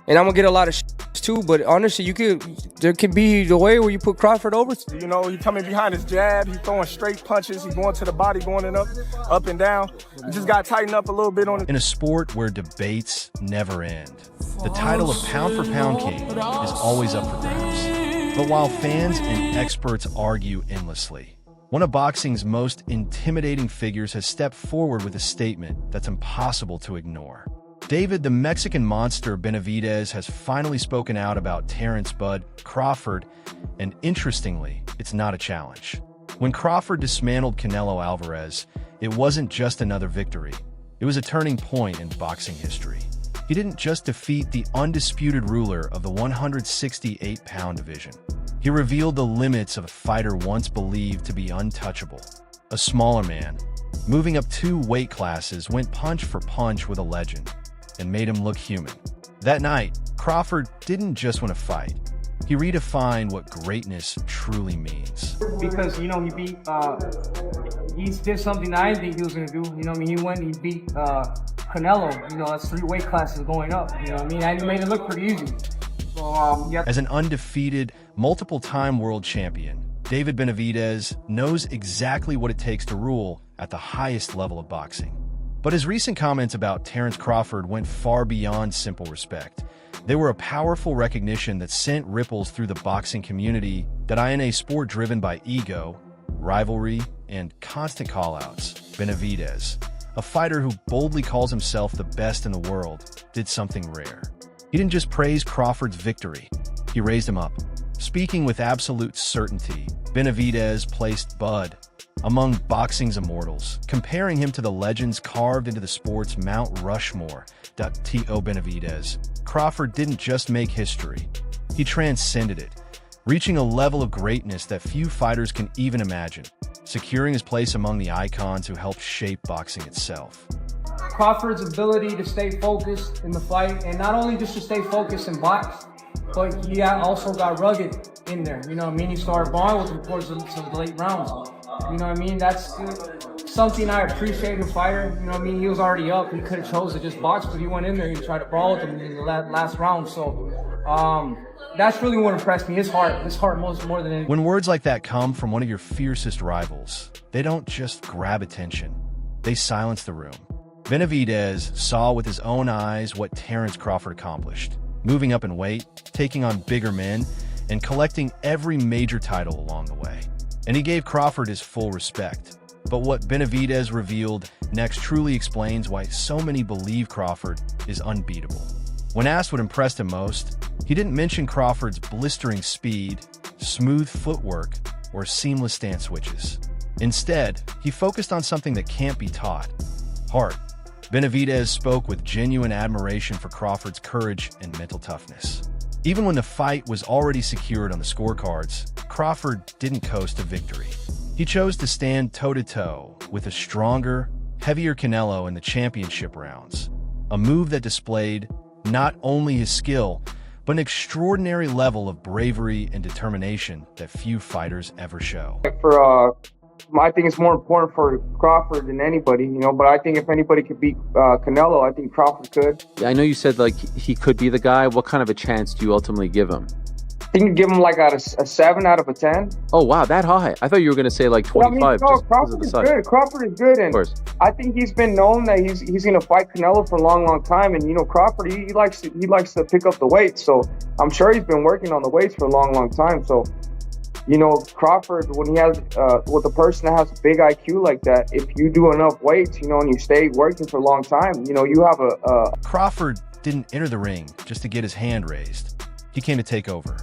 and I'm gonna get a lot of too. But honestly, there could be the way where you put Crawford over. You know, he coming behind his jab, he throwing straight punches, he going to the body, going in up and down. You just got to tighten up a little bit on it. In a sport where debates never end, the title of pound-for-pound king is always up for grabs. But while fans and experts argue endlessly, one of boxing's most intimidating figures has stepped forward with a statement that's impossible to ignore. David the Mexican Monster Benavidez has finally spoken out about Terence "Bud" Crawford, and interestingly, it's not a challenge. When Crawford dismantled Canelo Alvarez, it wasn't just another victory. It was a turning point in boxing history. He didn't just defeat the undisputed ruler of the 168-pound division. He revealed the limits of a fighter once believed to be untouchable. A smaller man, moving up 2 weight classes, went punch for punch with a legend and made him look human. That night, Crawford didn't just win a fight. He redefined what greatness truly means. Because, you know, he did something that I didn't think he was going to do. You know what I mean? He beat Canelo. You know, that's 3 weight classes going up. You know what I mean? And he made it look pretty easy. So, yeah. As an undefeated, multiple-time world champion, David Benavidez knows exactly what it takes to rule at the highest level of boxing. But his recent comments about Terence Crawford went far beyond simple respect. They were a powerful recognition that sent ripples through the boxing community that in a sport driven by ego, rivalry, and constant call-outs, Benavidez, a fighter who boldly calls himself the best in the world, did something rare. He didn't just praise Crawford's victory, he raised him up. Speaking with absolute certainty, Benavidez placed Bud among boxing's immortals, comparing him to the legends carved into the sport's Mount Rushmore. T.O. Benavidez, Crawford didn't just make history, he transcended it, reaching a level of greatness that few fighters can even imagine, securing his place among the icons who helped shape boxing itself. Crawford's ability to stay focused in the fight, and not only just to stay focused in box, but he also got rugged in there. You know what I mean? He started balling with him towards the late rounds. You know what I mean? That's something I appreciate in a fighter. You know what I mean? He was already up. He could have chose to just box, but he went in there and he tried to brawl with him in the last round. So that's really what impressed me. His heart more than anything. When words like that come from one of your fiercest rivals, they don't just grab attention. They silence the room. Benavidez saw with his own eyes what Terence Crawford accomplished, moving up in weight, taking on bigger men, and collecting every major title along the way. And he gave Crawford his full respect. But what Benavidez revealed next truly explains why so many believe Crawford is unbeatable. When asked what impressed him most, he didn't mention Crawford's blistering speed, smooth footwork, or seamless stance switches. Instead, he focused on something that can't be taught: heart. Benavidez spoke with genuine admiration for Crawford's courage and mental toughness. Even when the fight was already secured on the scorecards, Crawford didn't coast to victory. He chose to stand toe-to-toe with a stronger, heavier Canelo in the championship rounds, a move that displayed not only his skill, but an extraordinary level of bravery and determination that few fighters ever show. I think it's more important for Crawford than anybody, you know, but I think if anybody could beat Canelo, I think Crawford could. I know you said, like, he could be the guy. What kind of a chance do you ultimately give him? I think you give him like a 7 out of a 10. Oh, wow, that high. I thought you were going to say like 25. Well, I mean, no, Crawford is good. Crawford is good, and I think he's been known that he's going to fight Canelo for a long time. And, you know, Crawford, he likes to pick up the weight. So I'm sure he's been working on the weights for a long time. So, you know, Crawford, when he has, with a person that has a big IQ like that, if you do enough weights, you know, and you stay working for a long time, you know, you have Crawford didn't enter the ring just to get his hand raised. He came to take over.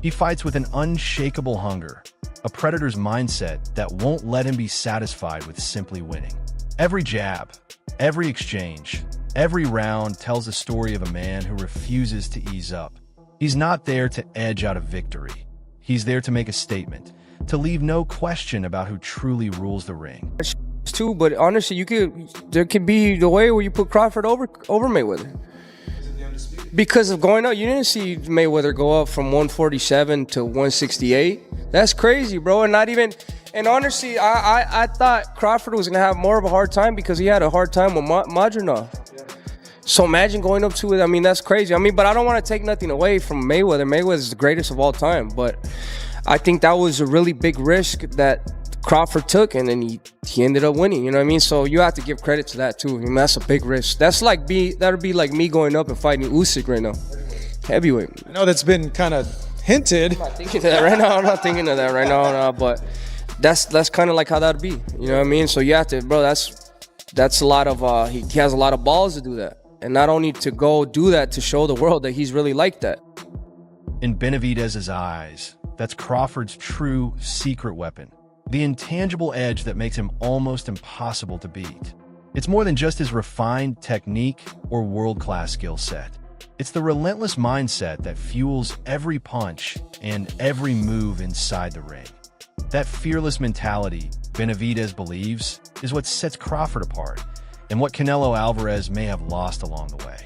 He fights with an unshakable hunger, a predator's mindset that won't let him be satisfied with simply winning. Every jab, every exchange, every round tells the story of a man who refuses to ease up. He's not there to edge out a victory. He's there to make a statement, to leave no question about who truly rules the ring. Too, but honestly, there could be the way where you put Crawford over Mayweather. Because of going up, you didn't see Mayweather go up from 147 to 168. That's crazy, bro. And honestly, I thought Crawford was gonna have more of a hard time because he had a hard time with Madronov. So imagine going up to it. I mean, that's crazy. I mean, but I don't want to take nothing away from Mayweather. Mayweather is the greatest of all time. But I think that was a really big risk that Crawford took, and then he ended up winning. You know what I mean? So you have to give credit to that too. I mean, that's a big risk. That'd be like me going up and fighting Usyk right now, heavyweight. I know that's been kind of hinted. I'm not thinking of that right now. I'm not thinking of that right now. No, but that's kind of like how that'd be. You know what I mean? So you have to, bro. That's a lot of. He has a lot of balls to do that. And not only to go do that to show the world that he's really like that. In Benavidez's eyes, that's Crawford's true secret weapon, the intangible edge that makes him almost impossible to beat. It's more than just his refined technique or world-class skill set. It's the relentless mindset that fuels every punch and every move inside the ring. That fearless mentality, Benavidez believes, is what sets Crawford apart, and what Canelo Alvarez may have lost along the way.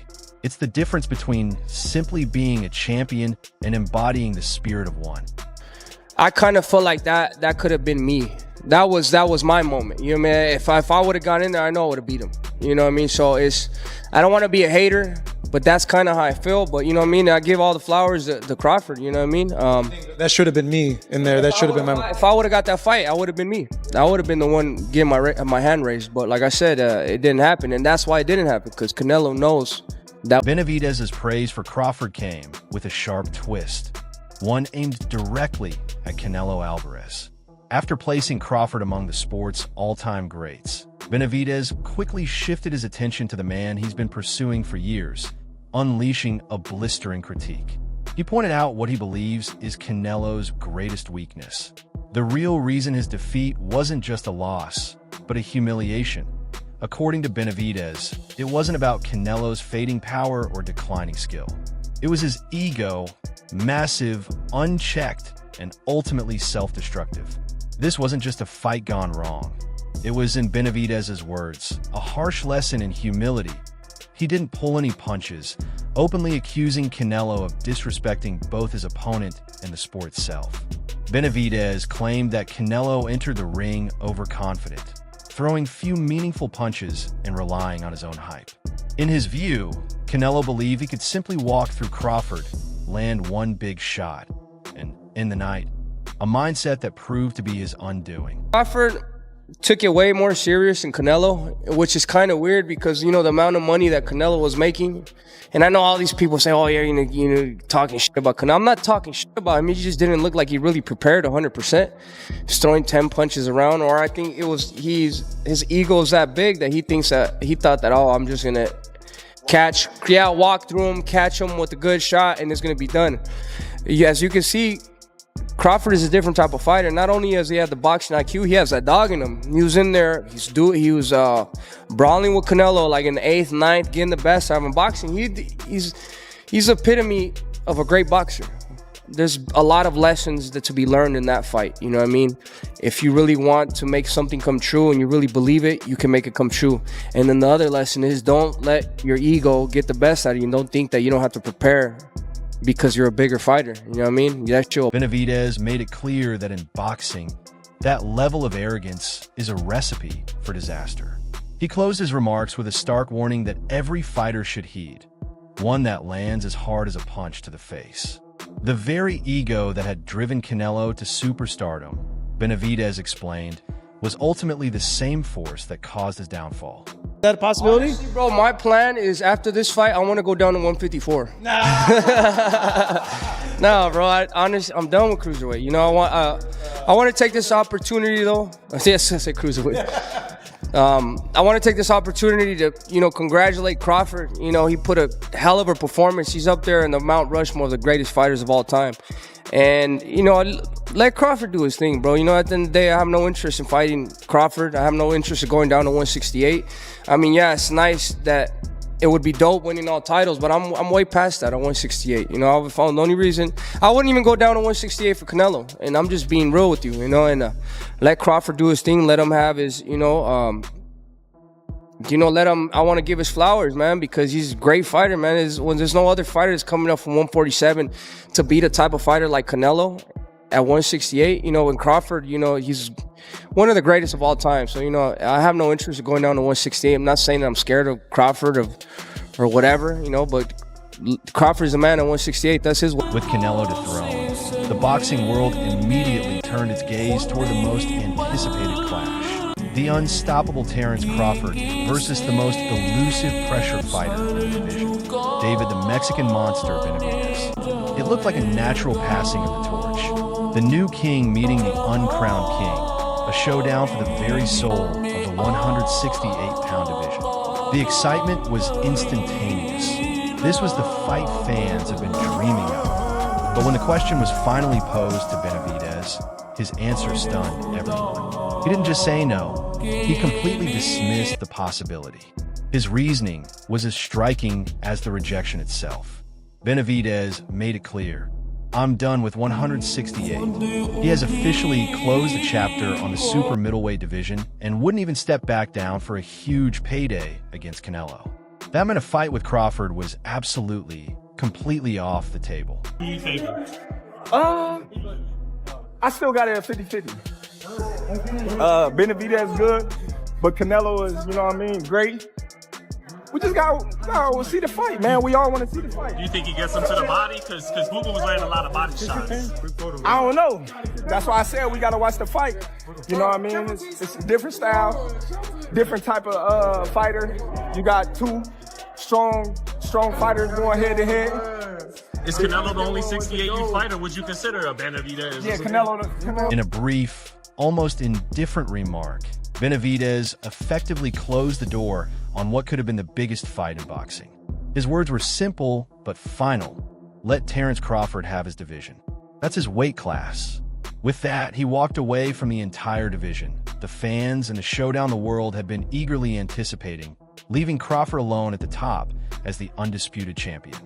It's the difference between simply being a champion and embodying the spirit of one. I kind of feel like that could have been me. That was my moment. You know what I mean? If I would have gone in there, I know I would have beat him. You know what I mean? So I don't want to be a hater, but that's kind of how I feel. But you know what I mean? I give all the flowers to Crawford. You know what I mean? That should have been me in there. That should have been my. If I would have got that fight, I would have been me. I would have been the one getting my hand raised. But like I said, it didn't happen, and that's why it didn't happen, because Canelo knows that. Benavidez's praise for Crawford came with a sharp twist, one aimed directly at Canelo Alvarez. After placing Crawford among the sport's all-time greats, Benavidez quickly shifted his attention to the man he's been pursuing for years, unleashing a blistering critique. He pointed out what he believes is Canelo's greatest weakness. The real reason his defeat wasn't just a loss, but a humiliation. According to Benavidez, it wasn't about Canelo's fading power or declining skill. It was his ego, massive, unchecked, and ultimately self-destructive. This wasn't just a fight gone wrong. It was, in Benavidez's words, a harsh lesson in humility. He didn't pull any punches, openly accusing Canelo of disrespecting both his opponent and the sport itself. Benavidez claimed that Canelo entered the ring overconfident, throwing few meaningful punches and relying on his own hype. In his view, Canelo believed he could simply walk through Crawford, land one big shot, and end the night. A mindset that proved to be his undoing. Crawford took it way more serious than Canelo, which is kind of weird because, you know, the amount of money that Canelo was making. And I know all these people say, oh, yeah, you know, talking shit about Canelo. I'm not talking shit about him. He just didn't look like he really prepared 100%. He's throwing 10 punches around. Or I think it was his ego is that big that he thought that, oh, I'm just going to walk through him, catch him with a good shot, and it's going to be done. As you can see, Crawford is a different type of fighter. Not only has he had the boxing IQ, he has that dog in him. He was in there. He was brawling with Canelo like in the 8th, 9th, getting the best out of him. Boxing, he's epitome of a great boxer. There's a lot of lessons to be learned in that fight. You know what I mean? If you really want to make something come true and you really believe it, you can make it come true. And then the other lesson is, don't let your ego get the best out of you. And don't think that you don't have to prepare because you're a bigger fighter. You know what I mean? That's chill. Benavidez made it clear that in boxing, that level of arrogance is a recipe for disaster. He closed his remarks with a stark warning that every fighter should heed, one that lands as hard as a punch to the face. The very ego that had driven Canelo to superstardom, Benavidez explained, was ultimately the same force that caused his downfall. Is that a possibility? Honestly, bro, my plan is after this fight, I want to go down to 154. Nah, bro. I'm done with cruiserweight. You know, I want to take this opportunity though. Yes, I say cruiserweight. I want to take this opportunity to, you know, congratulate Crawford. You know, he put a hell of a performance. He's up there in the Mount Rushmore of the greatest fighters of all time. And, you know, let Crawford do his thing, bro. You know, at the end of the day, I have no interest in fighting Crawford. I have no interest in going down to 168. I mean, yeah, it's nice that it would be dope winning all titles, but I'm way past that at 168. You know, I found the only reason I wouldn't even go down to 168 for Canelo. And I'm just being real with you, you know, and let Crawford do his thing. Let him have his, let him, I want to give his flowers, man, because he's a great fighter, man. When there's no other fighter that's coming up from 147 to beat a type of fighter like Canelo at 168, you know, when Crawford, you know, he's one of the greatest of all time. So, you know, I have no interest in going down to 168. I'm not saying that I'm scared of Crawford or whatever, you know, but Crawford's the man at 168. That's his. With Canelo dethroned, the boxing world immediately turned its gaze toward the most anticipated clash. The unstoppable Terence Crawford versus the most elusive pressure fighter in the division, David the Mexican Monster Benavidez. It looked like a natural passing of the torch. The new king meeting the uncrowned king, a showdown for the very soul of the 168-pound division. The excitement was instantaneous. This was the fight fans have been dreaming of. But when the question was finally posed to Benavidez, his answer stunned everyone. He didn't just say no, he completely dismissed the possibility. His reasoning was as striking as the rejection itself. Benavidez made it clear, "I'm done with 168. He has officially closed the chapter on the super middleweight division and wouldn't even step back down for a huge payday against Canelo. That meant a fight with Crawford was absolutely, completely off the table. Who you favor? I still got it at 50-50. Benavidez good, but Canelo is, you know what I mean, great. We just gotta see the fight, man. We all want to see the fight. Do you think he gets him to the body? Because Google was landing a lot of body shots. I don't know. That's why I said we gotta watch the fight. You know what I mean? It's a different style, different type of fighter. You got two strong fighters going head to head. Is Canelo the only 68 you fight, or would you consider a Benavidez? Yeah, Canelo. In a brief, almost indifferent remark, Benavidez effectively closed the door on what could have been the biggest fight in boxing. His words were simple but final. Let Terence Crawford have his division. That's his weight class. With that, he walked away from the entire division. The fans and the showdown the world had been eagerly anticipating, leaving Crawford alone at the top as the undisputed champion.